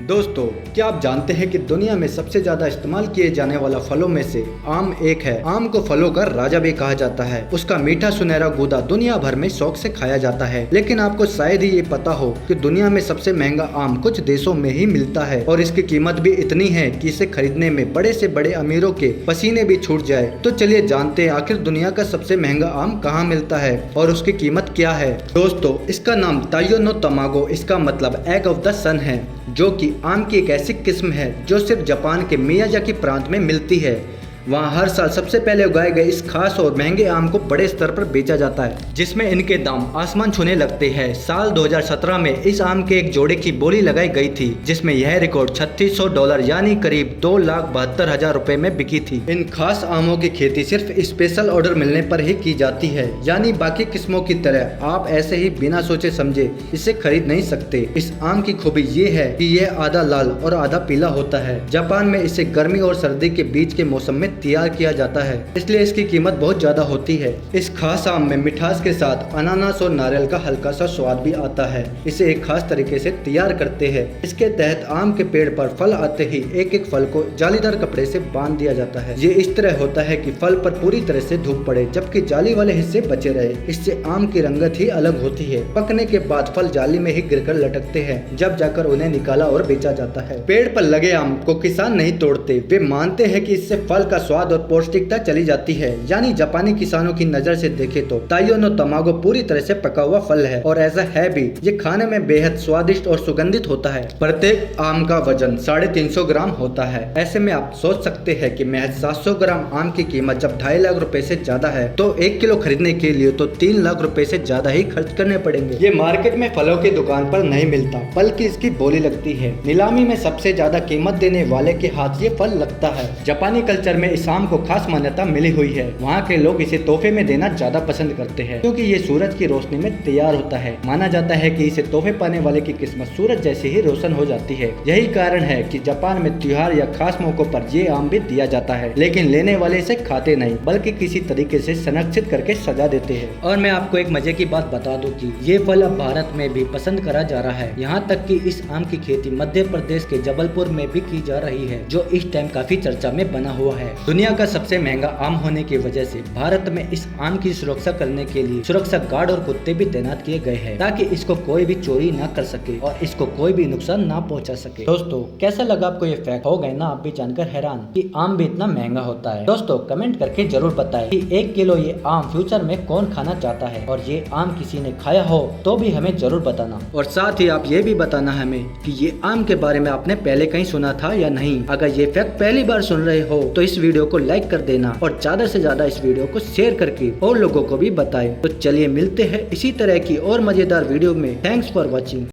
दोस्तों, क्या आप जानते हैं कि दुनिया में सबसे ज्यादा इस्तेमाल किए जाने वाला फलों में से आम एक है। आम को फलों का राजा भी कहा जाता है। उसका मीठा सुनहरा गूदा दुनिया भर में शौक से खाया जाता है। लेकिन आपको शायद ही ये पता हो कि दुनिया में सबसे महंगा आम कुछ देशों में ही मिलता है और इसकी कीमत भी इतनी है कि इसे खरीदने में बड़े से बड़े अमीरों के पसीने भी छूट जाए। तो चलिए जानते हैं आखिर दुनिया का सबसे महंगा आम कहाँ मिलता है और उसकी कीमत क्या है। दोस्तों, इसका नाम ताइयो नो तमागो, इसका मतलब एग ऑफ द सन है, जो कि आम की एक ऐसी किस्म है जो सिर्फ जापान के मियाजाकी प्रांत में मिलती है। वहाँ हर साल सबसे पहले उगाए गए इस खास और महंगे आम को बड़े स्तर पर बेचा जाता है, जिसमें इनके दाम आसमान छूने लगते हैं। साल 2017 में इस आम के एक जोड़े की बोली लगाई गई थी, जिसमें यह रिकॉर्ड $3600 यानी करीब 2,72,000 रुपए में बिकी थी। इन खास आमों की खेती सिर्फ स्पेशल ऑर्डर मिलने पर ही की जाती है, यानी बाकी किस्मों की तरह आप ऐसे ही बिना सोचे समझे इसे खरीद नहीं सकते। इस आम की खूबी ये है कि यह आधा लाल और आधा पीला होता है। जापान में इसे गर्मी और सर्दी के बीच के मौसम में तैयार किया जाता है, इसलिए इसकी कीमत बहुत ज्यादा होती है। इस खास आम में मिठास के साथ अनानास और नारियल का हल्का सा स्वाद भी आता है। इसे एक खास तरीके से तैयार करते हैं। इसके तहत आम के पेड़ पर फल आते ही एक एक फल को जालीदार कपड़े से बांध दिया जाता है। ये इस तरह होता है कि फल पर पूरी तरह से धूप पड़े, जबकि जाली वाले हिस्से बचे रहे। इससे आम की रंगत ही अलग होती है। पकने के बाद फल जाली में ही गिरकर लटकते हैं, जब जाकर उन्हें निकाला और बेचा जाता है। पेड़ पर लगे आम को किसान नहीं तोड़ते, वे मानते हैं कि इससे फल का स्वाद और पौष्टिकता चली जाती है। यानी जापानी किसानों की नजर से देखे तो ताइयो नो तमागो पूरी तरह से पका हुआ फल है, और ऐसा है भी। ये खाने में बेहद स्वादिष्ट और सुगंधित होता है। प्रत्येक आम का वजन 350 ग्राम होता है। ऐसे में आप सोच सकते हैं कि महज 700 ग्राम आम की कीमत जब 2.5 लाख रुपए से ज्यादा है, तो 1 किलो खरीदने के लिए तो 3 लाख रुपए से ज्यादा ही खर्च करने पड़ेंगे। ये मार्केट में फलों की दुकान पर नहीं मिलता, बल्कि इसकी बोली लगती है। नीलामी में सबसे ज्यादा कीमत देने वाले के हाथ ये फल लगता है। जापानी कल्चर में इस आम को खास मान्यता मिली हुई है। वहाँ के लोग इसे तोहफे में देना ज्यादा पसंद करते हैं, क्योंकि ये सूरज की रोशनी में तैयार होता है। माना जाता है कि इसे तोहफे पाने वाले की किस्मत सूरज जैसी ही रोशन हो जाती है। यही कारण है कि जापान में त्योहार या खास मौकों पर ये आम भी दिया जाता है, लेकिन लेने वाले इसे खाते नहीं, बल्कि किसी तरीके से संरक्षित करके सजा देते हैं। और मैं आपको एक मजे की बात बता दूं कि ये फल अब भारत में भी पसंद करा जा रहा है। यहाँ तक कि इस आम की खेती मध्य प्रदेश के जबलपुर में भी की जा रही है, जो इस टाइम काफी चर्चा में बना हुआ है। दुनिया का सबसे महंगा आम होने की वजह से भारत में इस आम की सुरक्षा करने के लिए सुरक्षा गार्ड और कुत्ते भी तैनात किए गए हैं, ताकि इसको कोई भी चोरी ना कर सके और इसको कोई भी नुकसान ना पहुंचा सके। दोस्तों, कैसा लगा आपको ये फैक्ट? हो गए ना आप भी जानकर हैरान कि आम भी इतना महंगा होता है? दोस्तों, कमेंट करके जरूर बताएं कि 1 किलो ये आम फ्यूचर में कौन खाना चाहता है, और ये आम किसी ने खाया हो तो भी हमें जरूर बताना। और साथ ही आप ये भी बताना हमें कि ये आम के बारे में आपने पहले कहीं सुना था या नहीं। अगर ये फैक्ट पहली बार सुन रहे हो तो इस वीडियो को लाइक कर देना और ज्यादा से ज्यादा इस वीडियो को शेयर करके और लोगों को भी बताएं। तो चलिए मिलते हैं इसी तरह की और मजेदार वीडियो में। Thanks for watching.